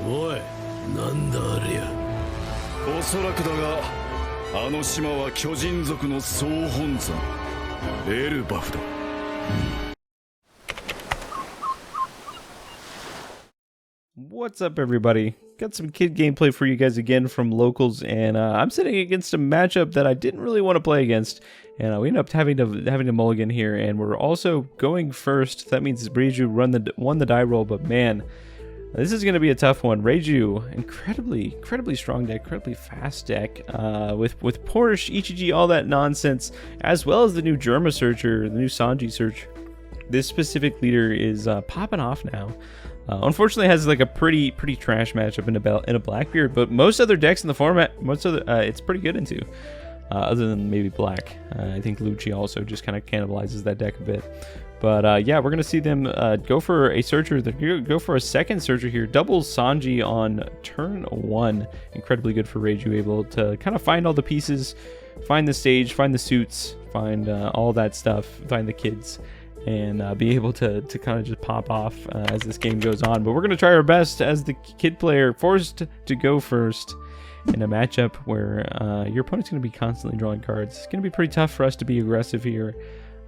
おい、なんだありゃ。おそらくだが、あの島は巨人族の総本山、エルバフだ。What's up, everybody? Got some kid gameplay for you guys again from locals, and I'm sitting against a matchup that I didn't really want to play against, and we ended up having to mulligan here, and we're also going first. That means Reiju won the die roll, but man, this is going to be a tough one. Reiju, incredibly strong deck, incredibly fast deck, with Porsche, Ichiji, all that nonsense, as well as the new Germa Searcher, the new Sanji Search. This specific leader is popping off now. Unfortunately, has like a pretty trash matchup in a Blackbeard, but most other decks in the format, it's pretty good into. Other than maybe Black, I think Lucci also just kind of cannibalizes that deck a bit. But yeah, we're gonna see them go for a Searcher. They're go for a second Searcher here. Double Sanji on turn 1. Incredibly good for Reiju, able to kind of find all the pieces, find the stage, find the suits, find all that stuff, find the kids, and be able to kind of just pop off as this game goes on. But we're going to try our best as the kid player, forced to go first in a matchup where your opponent's going to be constantly drawing cards. It's going to be pretty tough for us to be aggressive here.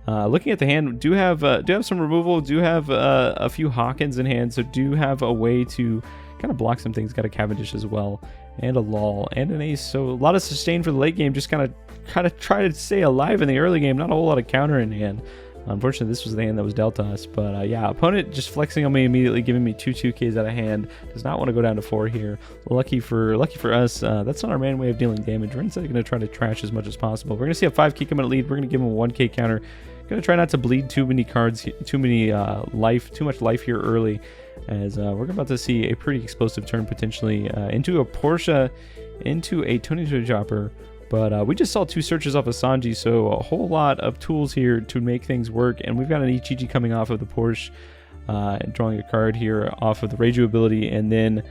Looking at the hand, do have some removal, do have a few Hawkins in hand, so do have a way to kind of block some things. Got a Cavendish as well, and a Lull, and an Ace. So a lot of sustain for the late game, just kind of try to stay alive in the early game. Not a whole lot of counter in hand. Unfortunately, this was the hand that was dealt to us, but yeah, opponent just flexing on me immediately, giving me 2/2Ks out of hand. Does not want to go down to 4 here. Lucky for us, that's not our main way of dealing damage. We're instead going to try to trash as much as possible. We're going to see a 5K come in a lead. We're going to give him a 1K counter. Going to try not to bleed too many cards, too much life here early, as we're about to see a pretty explosive turn potentially into a Porsche, into a Tony Chopper. But we just saw 2 searches off of Sanji, so a whole lot of tools here to make things work. And we've got an Ichiji coming off of the Porsche, and drawing a card here off of the Reiju ability, and then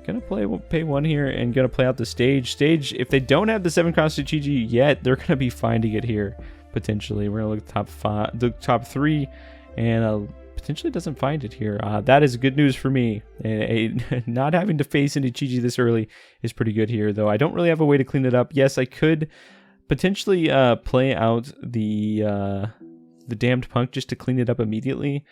gonna pay 1 here and gonna play out the stage. If they don't have the 7-cost Ichiji yet, they're gonna be finding it here potentially. We're gonna look at the top 3, and potentially doesn't find it here. That is good news for me. Not having to face an Ichiji this early is pretty good here, though I don't really have a way to clean it up. Yes, I could potentially play out the Damned Punk just to clean it up immediately,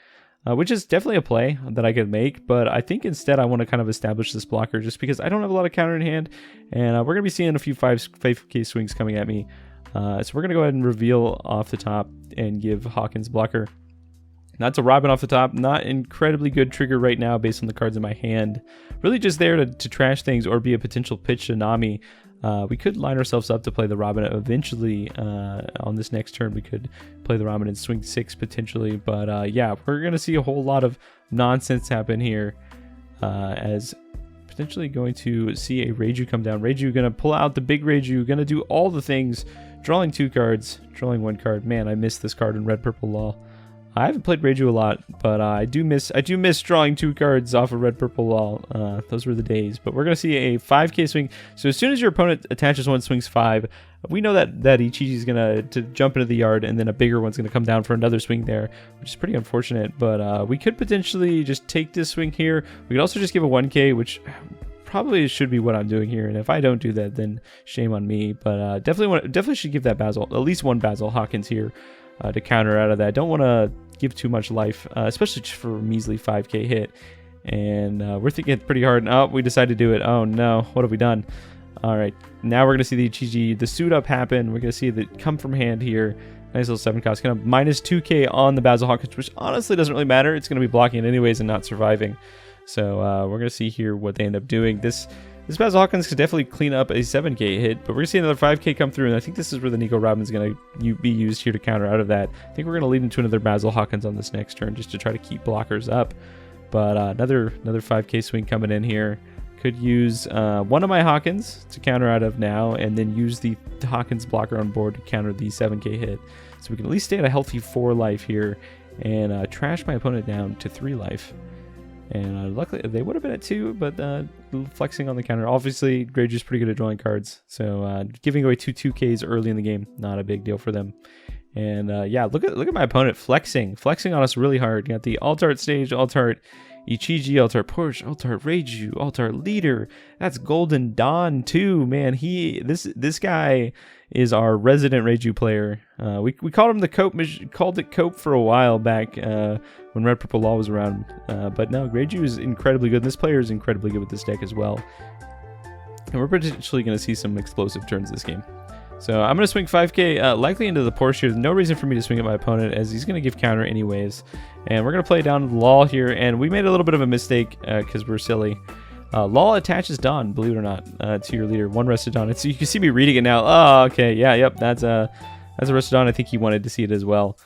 which is definitely a play that I could make, but I think instead I want to kind of establish this blocker just because I don't have a lot of counter in hand, and we're going to be seeing a few 5K swings coming at me. So we're going to go ahead and reveal off the top and give Hawkins blocker. Not to Robin off the top, not incredibly good trigger right now based on the cards in my hand. Really just there to trash things or be a potential pitch to Nami. We could line ourselves up to play the Robin eventually. On this next turn, we could play the Robin and swing 6 potentially. But yeah, we're going to see a whole lot of nonsense happen here, as potentially going to see a Reiju come down. Reiju going to pull out the big Reiju, going to do all the things. Drawing 2 cards, drawing 1 card. Man, I missed this card in Red Purple Law. I haven't played Reiju a lot, but I do miss drawing 2 cards off of Red Purple Law. Those were the days. But we're going to see a 5K swing. So as soon as your opponent attaches 1, swings 5, we know that Ichiji is going to jump into the yard, and then a bigger one's going to come down for another swing there, which is pretty unfortunate. But we could potentially just take this swing here. We could also just give a 1K, which probably should be what I'm doing here. And if I don't do that, then shame on me. But definitely should give that Basil, at least 1 Basil Hawkins here, to counter out of that. Don't want to give too much life, especially just for a measly 5K hit. And we're thinking it pretty hard. Oh, we decided to do it. Oh no, what have we done? All right, now we're gonna see the Ichiji, the suit up happen. We're gonna see the come from hand here. Nice little 7 cost, kind of minus 2K on the Basil Hawkins, which honestly doesn't really matter. It's gonna be blocking it anyways and not surviving. So we're gonna see here what they end up doing. This Basil Hawkins could definitely clean up a 7K hit, but we're going to see another 5K come through, and I think this is where the Nico Robin's going to be used here to counter out of that. I think we're going to lead into another Basil Hawkins on this next turn just to try to keep blockers up. But another 5K swing coming in here. Could use 1 of my Hawkins to counter out of now, and then use the Hawkins blocker on board to counter the 7K hit. So we can at least stay at a healthy 4 life here, and trash my opponent down to 3 life. And luckily, they would have been at 2, but flexing on the counter. Obviously, Reiju's pretty good at drawing cards, so giving away 2/2Ks early in the game, not a big deal for them. And yeah, look at my opponent flexing on us really hard. Got the alt art stage, alt art, Ichiji, Altar Porsche, Altar Reiju, Altar Leader. That's Golden Dawn too, man. This guy is our resident Reiju player. We called him the Cope, called it Cope for a while back when Red Purple Law was around. But no, Reiju is incredibly good. This player is incredibly good with this deck as well. And we're potentially going to see some explosive turns this game. So I'm going to swing 5k likely into the Porsche here. There's no reason for me to swing at my opponent as he's going to give counter anyways. And we're going to play down Law here. And we made a little bit of a mistake because we're silly. Law attaches Dawn, believe it or not, to your leader. One rested Dawn. You can see me reading it now. Oh, okay. Yeah, yep. That's a rested Dawn. I think he wanted to see it as well.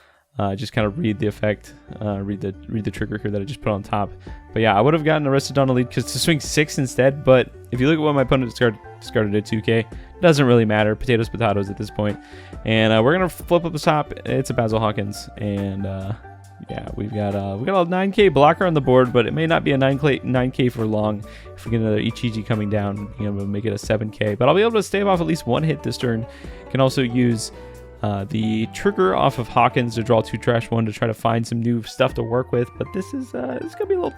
Just kind of read the effect, read the trigger here that I just put on top. But yeah, I would have gotten arrested on a lead because to swing 6 instead. But if you look at what my opponent discarded at 2k, doesn't really matter. Potatoes at this point. And we're gonna flip up the top. It's a Basil Hawkins, and yeah, we got a 9k blocker on the board, but it may not be a 9k for long. If we get another Ichiji coming down, we'll make it a 7k. But I'll be able to stave off at least one hit this turn. Can also use the trigger off of Hawkins to draw 2 trash 1 to try to find some new stuff to work with, but this is gonna be a little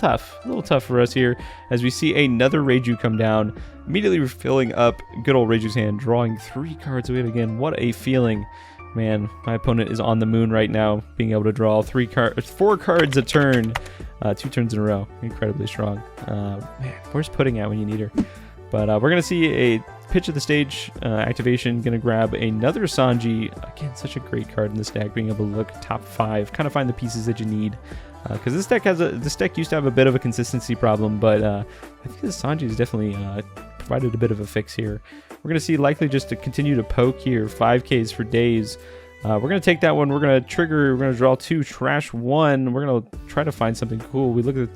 tough for us here as we see another Reiju come down, immediately refilling up good old Reiju's hand, drawing 3 cards away again. What a feeling, man. My opponent is on the moon right now, being able to draw 4 cards a turn, 2 turns in a row. Incredibly strong. Man, where's Pudding at when you need her? But we're gonna see a pitch of the stage activation. Gonna grab another Sanji. Again, such a great card in this deck. Being able to look top 5, kind of find the pieces that you need. Because this deck used to have a bit of a consistency problem, but I think this Sanji has definitely provided a bit of a fix here. We're gonna see likely just to continue to poke here. 5Ks for days. We're gonna take that one. We're gonna trigger. We're gonna draw 2, trash 1. We're gonna try to find something cool. We look at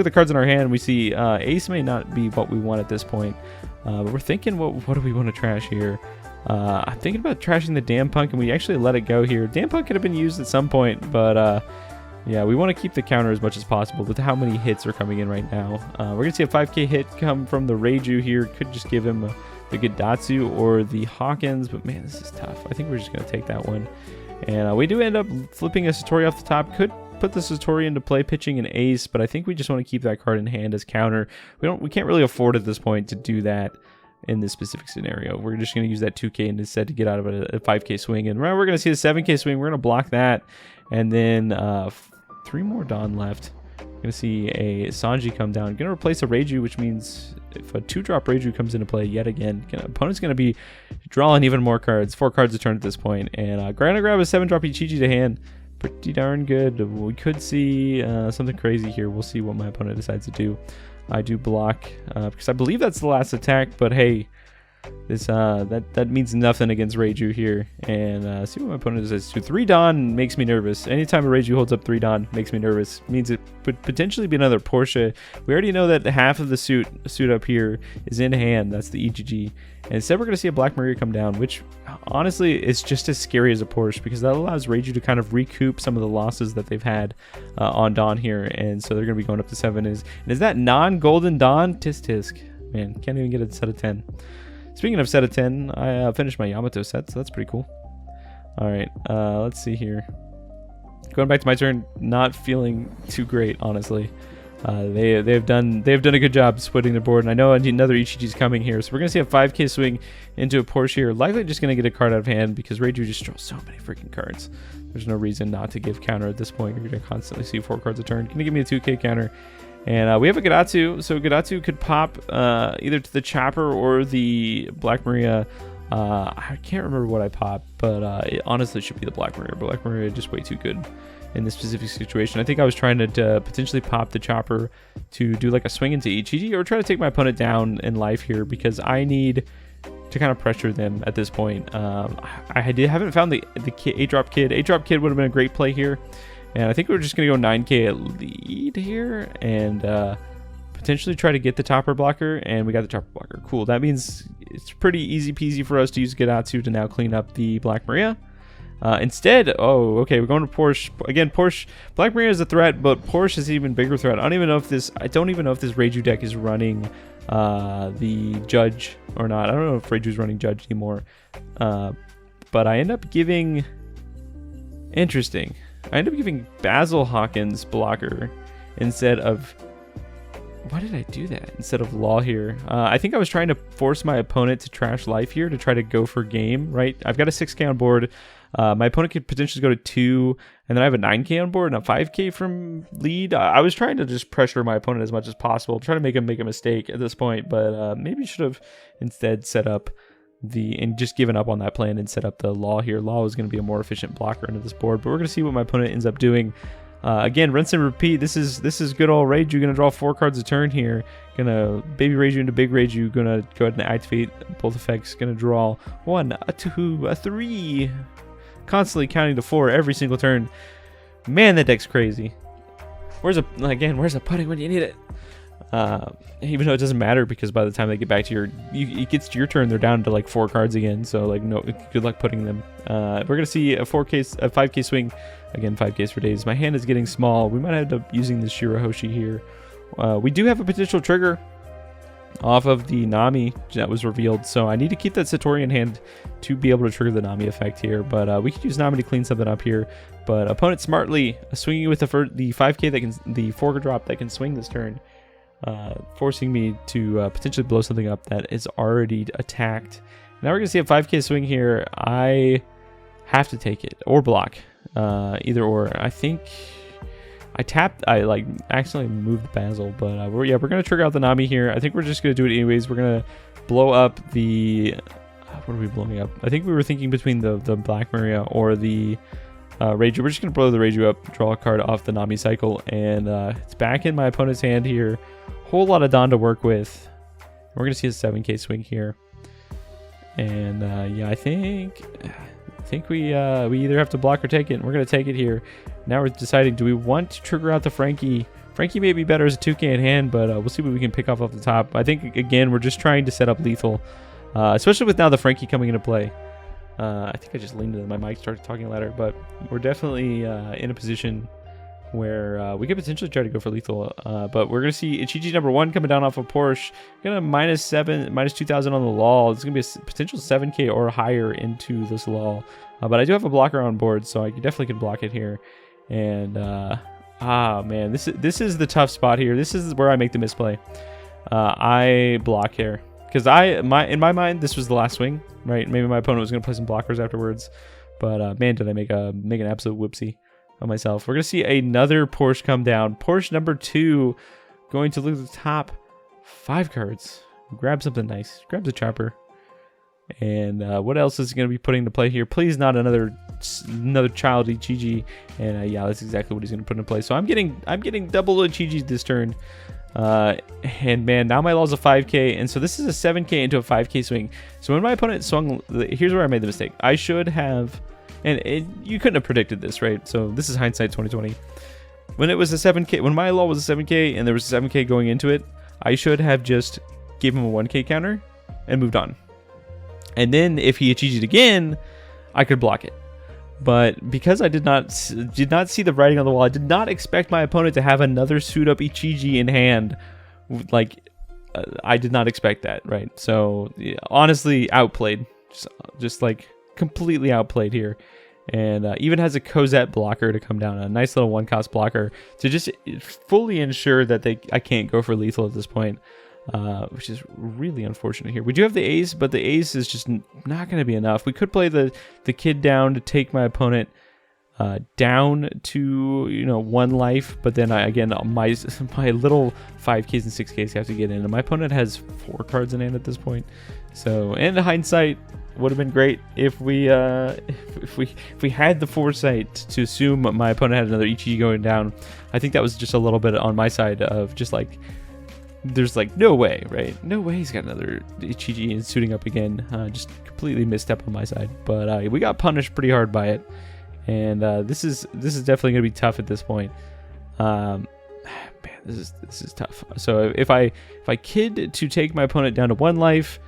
the cards in our hand. We see Ace may not be what we want at this point, but we're thinking, what do we want to trash here? I'm thinking about trashing the Damn Punk, and we actually let it go here. Damn Punk could have been used at some point, but yeah, we want to keep the counter as much as possible with how many hits are coming in right now. We're gonna see a 5k hit come from the Reiju here. Could just give him the Gidatsu or the Hawkins, but man, this is tough. I think we're just going to take that one. And we do end up flipping a Satori off the top. Could put the Satori into play, pitching an Ace, but I think we just want to keep that card in hand as counter. We can't really afford at this point to do that in this specific scenario. We're just going to use that 2k instead to get out of a 5k swing. And we're going to see a 7k swing. We're going to block that. And then 3 more Dawn left. Going to see a Sanji come down. Going to replace a Reiju, which means if a 2-drop Reiju comes into play yet again, opponent's going to be drawing even more cards. 4 cards a turn at this point. And going to grab a 7-drop Ichiji to hand. Pretty darn good. We could see something crazy here. We'll see what my opponent decides to do. I do block because I believe that's the last attack, but hey, this that means nothing against Reiju here. And see what my opponent decides to do. 3 Dawn makes me nervous. Anytime a Reiju holds up 3 Dawn makes me nervous. Means it could potentially be another Porsche. We already know that half of the suit up here is in hand. That's the EGG. And instead we're going to see a Black Maria come down, which honestly is just as scary as a Porsche because that allows Reiju to kind of recoup some of the losses that they've had on Dawn here. And so they're going to be going up to 7. Is that non-Golden Dawn? Tisk tisk. Man, can't even get a set of 10. Speaking of set of 10, I finished my Yamato set, so that's pretty cool. Alright, let's see here. Going back to my turn, not feeling too great, honestly. They've done a good job splitting the board, and I know another Ichiji's coming here, so we're going to see a 5k swing into a Porsche here. Likely just going to get a card out of hand because Reiju just draws so many freaking cards. There's no reason not to give counter at this point. You're going to constantly see 4 cards a turn. Going to give me a 2k counter. And we have a Gidatsu, so Gidatsu could pop either to the Chopper or the Black Maria. I can't remember what I popped, but it honestly should be the Black Maria. Black Maria is just way too good in this specific situation. I think I was trying to potentially pop the Chopper to do like a swing into Ichiji or try to take my opponent down in life here because I need to kind of pressure them at this point. I haven't found the 8-drop kid. 8-drop kid would have been a great play here. And I think we're just going to go 9k at lead here and potentially try to get the Topper blocker. And we got the Topper blocker. Cool. That means it's pretty easy peasy for us to use Gidatsu to now clean up the Black Maria. Instead, oh, okay, we're going to Porsche. Again, Porsche, Black Maria is a threat, but Porsche is an even bigger threat. I don't even know if this Reiju deck is running the Judge or not. I don't know if Reiju's running Judge anymore. But I end up giving... Interesting. I end up giving Basil Hawkins blocker instead of why did I do that instead of law here? I think I was trying to force my opponent to trash life here to try to go for game, right? I've got a 6k on board. My opponent could potentially go to 2, and then I have a 9k on board and a 5k from lead. I was trying to just pressure my opponent as much as possible, trying to make him make a mistake at this point, but maybe should have instead set up and just given up on that plan and set up the law here. Law was going to be a more efficient blocker into this board, but we're going to see what my opponent ends up doing. Again, rinse and repeat. This is good old Reiju. Gonna draw 4 cards a turn here. Gonna baby Reiju into big Reiju. Gonna go ahead and activate both effects. Gonna draw 1, a 2, a 3. Constantly counting to 4 every single turn. Man, that deck's crazy. Where's a putting when you need it? Even though it doesn't matter, because by the time they get back to it gets to your turn, they're down to like 4 cards again. So like, no, good luck putting them. We're gonna see a 5k swing. Again, 5Ks for days. My hand is getting small. We might end up using the Shirahoshi here. We do have a potential trigger off of the Nami that was revealed, so I need to keep that Satori in hand to be able to trigger the Nami effect here. But we could use Nami to clean something up here. But opponent smartly swinging with the 5K that can, the fork drop that can swing this turn, forcing me to potentially blow something up that is already attacked. Now we're gonna see a 5K swing here. I have to take it or block. Either or. I think I like accidentally moved Basil, but we're gonna trigger out the Nami here. I think we're just gonna do it anyways. We're gonna blow up the what are we blowing up? I think we were thinking between the Black Maria or the Reiju. We're just gonna blow the Reiju up, draw a card off the Nami cycle, and it's back in my opponent's hand here. Whole lot of Don to work with. We're gonna see a 7k swing here, and yeah, I think we either have to block or take it. We're going to take it here. Now we're deciding, do we want to trigger out the Frankie? Frankie may be better as a 2k in hand, but we'll see what we can pick off the top. I think, again, we're just trying to set up lethal, especially with now the Frankie coming into play. I think I just leaned into my mic, started talking louder, but we're definitely in a position where we could potentially try to go for lethal. But we're going to see Ichiji number 1 coming down off of Porsche. Going to minus 2,000 on the law. It's going to be a potential 7k or higher into this law. But I do have a blocker on board, so I definitely can block it here. And, man, this is the tough spot here. This is where I make the misplay. I block here. Because in my mind, this was the last swing, right? Maybe my opponent was going to play some blockers afterwards. But, man, did I make an absolute whoopsie on myself. We're going to see another Porsche come down. Porsche number 2 going to look at the top 5 cards. Grab something nice. Grab the chopper. And what else is going to be putting into play here? Please not another child Ichiji. And yeah, that's exactly what he's going to put into play. So I'm getting double Ichiji this turn. And man, now my law is a 5k, and so this is a 7k into a 5k swing. So when my opponent swung, here's where I made the mistake. I should have, and you couldn't have predicted this, right? So this is hindsight 2020. When it was a 7k, when my law was a 7k and there was a 7k going into it, I should have just gave him a 1k counter and moved on. And then if he Ichiji'd again, I could block it. But because I did not see the writing on the wall, I did not expect my opponent to have another suit up Ichiji in hand. Like, I did not expect that, right? So yeah, honestly, outplayed, just like completely outplayed here. And even has a Cosette blocker to come down, a nice little 1-cost blocker to just fully ensure that I can't go for lethal at this point. Which is really unfortunate here. We do have the ace, but the ace is just not going to be enough. We could play the kid down to take my opponent down to 1 life, but then my little 5Ks and 6Ks have to get in, and my opponent has 4 cards in hand at this point. So, in hindsight, would have been great if we had the foresight to assume my opponent had another Ichiji going down. I think that was just a little bit on my side of just like, there's like no way, right? No way he's got another Ichiji and suiting up again. Just completely misstep on my side, but we got punished pretty hard by it, and this is definitely gonna be tough at this point. Man, this is tough. So if I kid to take my opponent down to 1 life,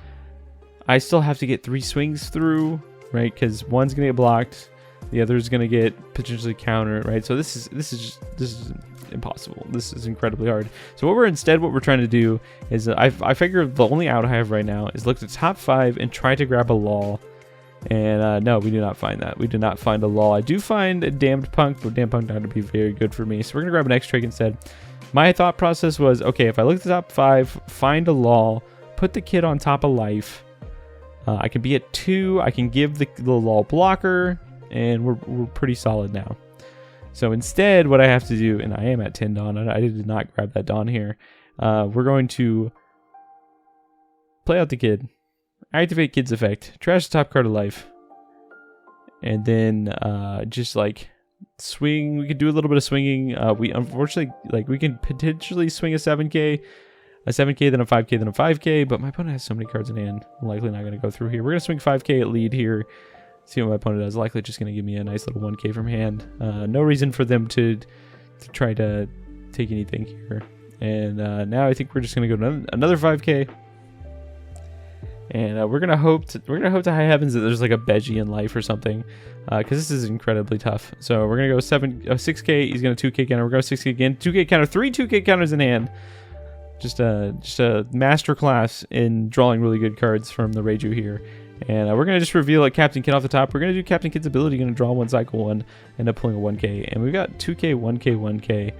I still have to get 3 swings through, right? Because one's gonna get blocked, the other's gonna get potentially countered, right? So this is impossible. This is incredibly hard. So what we're trying to do is I figure the only out I have right now is look at the top 5 and try to grab a law. And no, we do not find that. We do not find a law. I do find a damned punk, but damned punk not to be very good for me. So we're gonna grab an X-Trig instead. My thought process was, okay, if I look at the top 5, find a law, put the kid on top of life, I can be at 2, I can give the law blocker, and we're pretty solid now. So instead, what I have to do, and I am at 10 Dawn, I did not grab that Dawn here, we're going to play out the kid, activate kid's effect, trash the top card of life, and then just like swing. We could do a little bit of swinging. We unfortunately, like, we can potentially swing a 7k, then a 5k, then a 5k, but my opponent has so many cards in hand, I'm likely not going to go through here. We're going to swing 5k at lead here, see what my opponent does. Likely just going to give me a nice little 1k from hand. No reason for them to try to take anything here. And now I think we're just going to go to another 5k. And we're gonna hope to high heavens that there's like a Beji in life or something, because this is incredibly tough. So we're gonna go 6k. He's gonna 2k counter. We're going 6k again. 2k counter. 3 2k counters in hand. Just a master class in drawing really good cards from the Reiju here. And we're gonna just reveal a Captain Kid off the top. We're gonna do Captain Kid's ability. Gonna draw 1 cycle 1, end up pulling a 1k, and we've got 2k 1k 1k,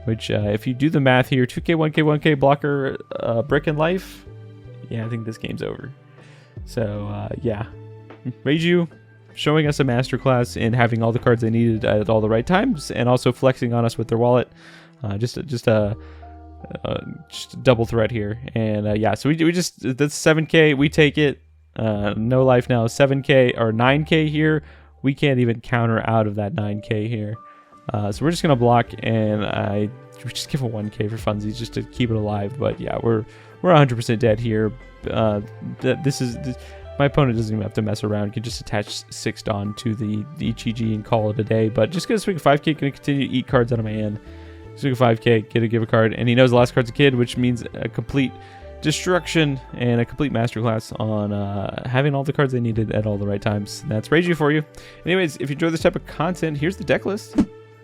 which if you do the math here, 2k 1k 1k blocker, brick in life. Yeah, I think this game's over. So, yeah. Reiju showing us a masterclass in having all the cards they needed at all the right times, and also flexing on us with their wallet. Just a double threat here. And, yeah, so we just, that's 7k. We take it. No life now. 7k or 9k here. We can't even counter out of that 9k here. So we're just going to block, and we just give a 1k for funsies just to keep it alive. But, yeah, we're 100% dead here. My opponent doesn't even have to mess around. Can just attach 6 Dawn to the EGG and call it a day. But just gonna swing a 5k, gonna continue to eat cards out of my hand. Swing a 5k, give a card, and he knows the last card's a kid, which means a complete destruction and a complete masterclass on having all the cards they needed at all the right times. That's Reiju for you. Anyways, if you enjoy this type of content, here's the deck list.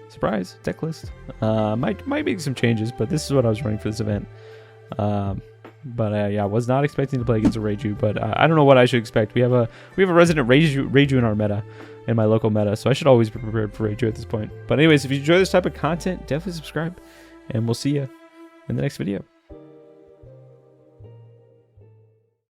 Surprise, deck list. Might make some changes, but this is what I was running for this event. But yeah, I was not expecting to play against a Reiju, but I don't know what I should expect. We have a resident Reiju in our meta, in my local meta, so I should always be prepared for Reiju at this point. But anyways, if you enjoy this type of content, definitely subscribe, and we'll see you in the next video.